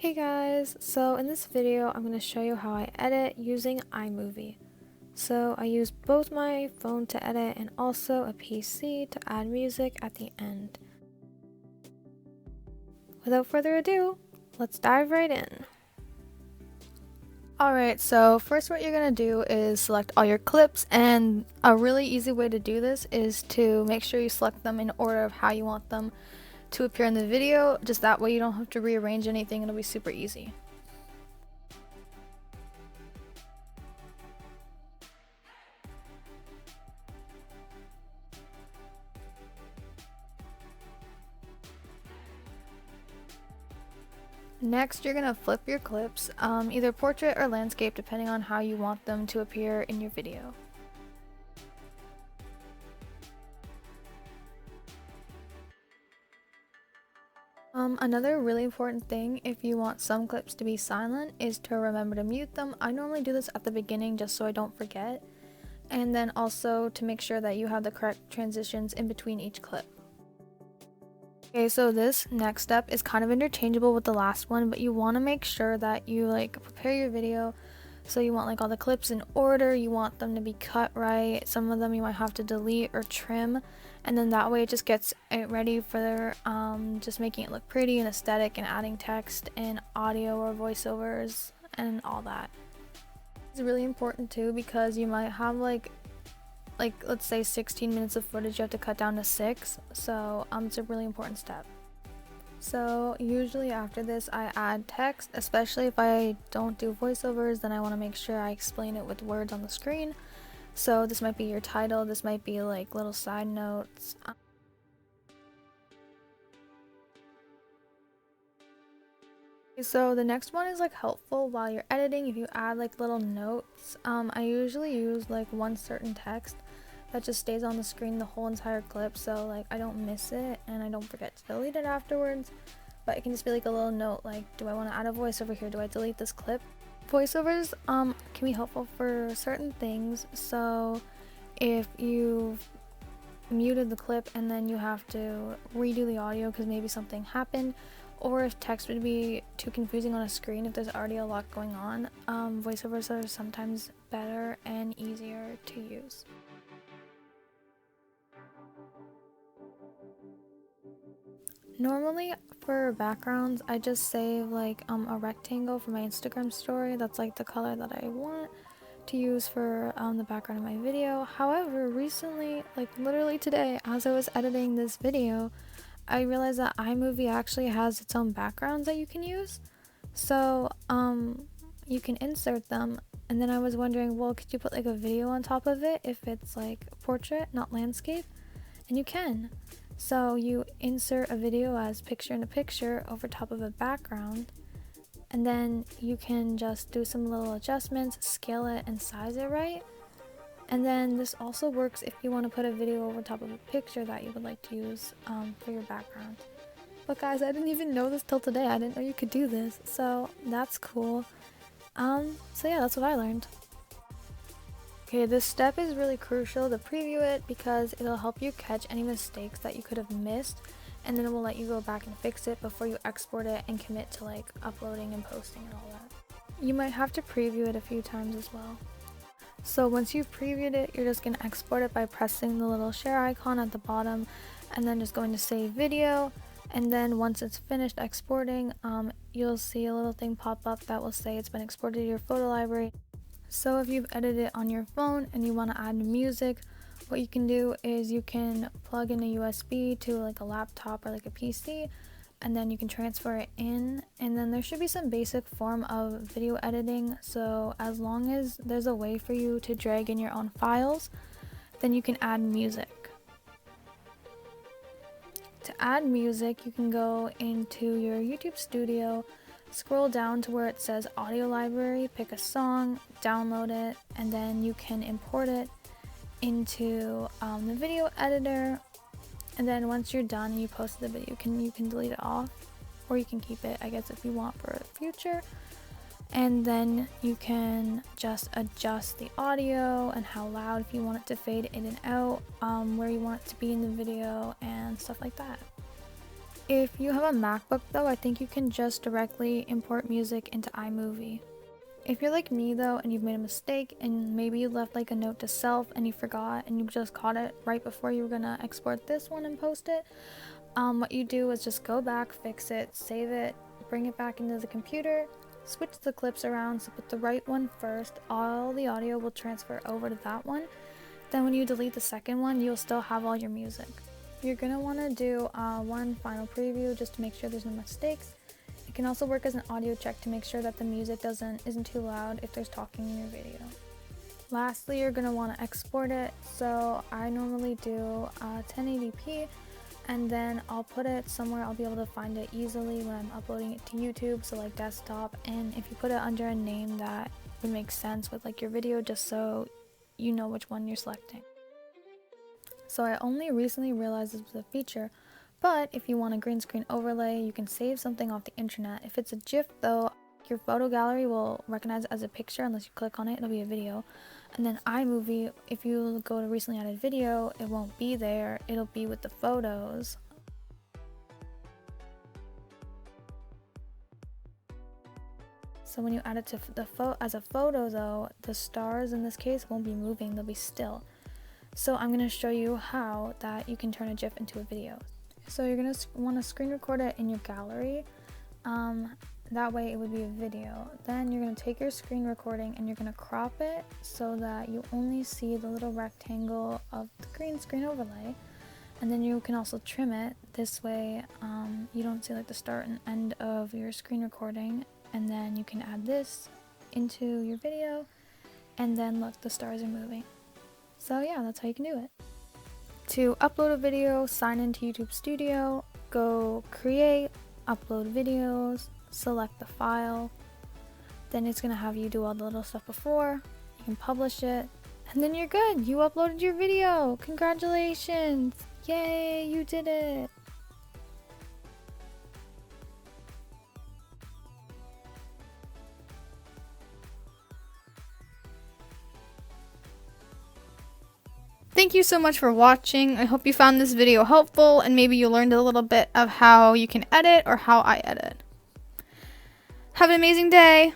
Hey guys, so in this video I'm going to show you how I edit using iMovie. So I use both my phone to edit and also a PC to add music at the end. Without further ado, let's dive right in. Alright, so first what you're going to do is select all your clips, and a really easy way to do this is to make sure you select them in order of how you want them to appear in the video. Just that way you don't have to rearrange anything, it'll be super easy. Next, you're going to flip your clips, either portrait or landscape depending on how you want them to appear in your video. Another really important thing if you want some clips to be silent is to remember to mute them. I normally do this at the beginning just so I don't forget, and then also to make sure that you have the correct transitions in between each clip. Okay, so this next step is kind of interchangeable with the last one, but you want to make sure that you prepare your video. So you want all the clips in order, you want them to be cut right. Some of them you might have to delete or trim, and then that way it just gets it ready for just making it look pretty and aesthetic and adding text and audio or voiceovers and all that. It's really important too because you might have let's say 16 minutes of footage you have to cut down to 6, so it's a really important step. So usually after this I add text, especially if I don't do voiceovers, then I want to make sure I explain it with words on the screen. So this might be your title, this might be little side notes. So the next one is helpful while you're editing. If you add little notes, I usually use one certain text that just stays on the screen the whole entire clip, so I don't miss it and I don't forget to delete it afterwards. But it can just be a little note do I want to add a voiceover here, do I delete this clip? Voiceovers can be helpful for certain things. So if you've muted the clip and then you have to redo the audio because maybe something happened, or if text would be too confusing on a screen if there's already a lot going on, voiceovers are sometimes better and easier to use. Normally for backgrounds I just save a rectangle for my Instagram story that's the color that I want to use for the background of my video. However, recently, literally today as I was editing this video, I realized that iMovie actually has its own backgrounds that you can use. So you can insert them, and then I was wondering, well, could you put a video on top of it if it's portrait, not landscape? And you can. So you insert a video as picture in a picture over top of a background, and then you can just do some little adjustments, scale it and size it right. And then this also works if you want to put a video over top of a picture that you would like to use for your background. But guys, I didn't even know this till today. I didn't know you could do this, so that's cool. So yeah, that's what I learned. Okay, this step is really crucial to preview it because it'll help you catch any mistakes that you could have missed, and then it will let you go back and fix it before you export it and commit to uploading and posting and all that. You might have to preview it a few times as well. So once you've previewed it, you're just going to export it by pressing the little share icon at the bottom and then just going to save video. And then once it's finished exporting, you'll see a little thing pop up that will say it's been exported to your photo library. So if you've edited it on your phone and you want to add music, what you can do is you can plug in a USB to a laptop or a PC, and then you can transfer it in, and then there should be some basic form of video editing. So as long as there's a way for you to drag in your own files, then you can add music. To add music, you can go into your YouTube studio, scroll down to where it says audio library, pick a song, download it, and then you can import it into the video editor. And then once you're done and you post the video, you can delete it off, or you can keep it, I guess, if you want for the future. And then you can just adjust the audio and how loud, if you want it to fade in and out, where you want it to be in the video and stuff like that. If you have a MacBook though, I think you can just directly import music into iMovie. If you're like me though and you've made a mistake and maybe you left like a note to self and you forgot and you just caught it right before you were gonna export this one and post it, what you do is just go back, fix it, save it, bring it back into the computer, switch the clips around, so put the right one first, all the audio will transfer over to that one. Then when you delete the second one, you'll still have all your music. You're going to want to do one final preview just to make sure there's no mistakes. It can also work as an audio check to make sure that the music isn't too loud if there's talking in your video. Lastly, you're going to want to export it. So I normally do 1080p, and then I'll put it somewhere I'll be able to find it easily when I'm uploading it to YouTube, so like desktop. And if you put it under a name that would make sense with like your video, just so you know which one you're selecting. So I only recently realized this was a feature, but if you want a green screen overlay, you can save something off the internet. If it's a GIF though, your photo gallery will recognize it as a picture unless you click on it, it'll be a video. And then iMovie, if you go to recently added video, it won't be there, it'll be with the photos. So when you add it to as a photo though, the stars in this case won't be moving, they'll be still. So I'm going to show you how that you can turn a GIF into a video. So you're going to want to screen record it in your gallery. That way it would be a video. Then you're going to take your screen recording and you're going to crop it so that you only see the little rectangle of the green screen overlay. And then you can also trim it. This way you don't see like the start and end of your screen recording. And then you can add this into your video, and then look, the stars are moving. So yeah, that's how you can do it. To upload a video, sign into YouTube Studio, go create, upload videos, select the file, then it's going to have you do all the little stuff before, you can publish it, and then you're good. You uploaded your video. Congratulations! Yay, you did it! Thank you so much for watching. I hope you found this video helpful and maybe you learned a little bit of how you can edit or how I edit. Have an amazing day!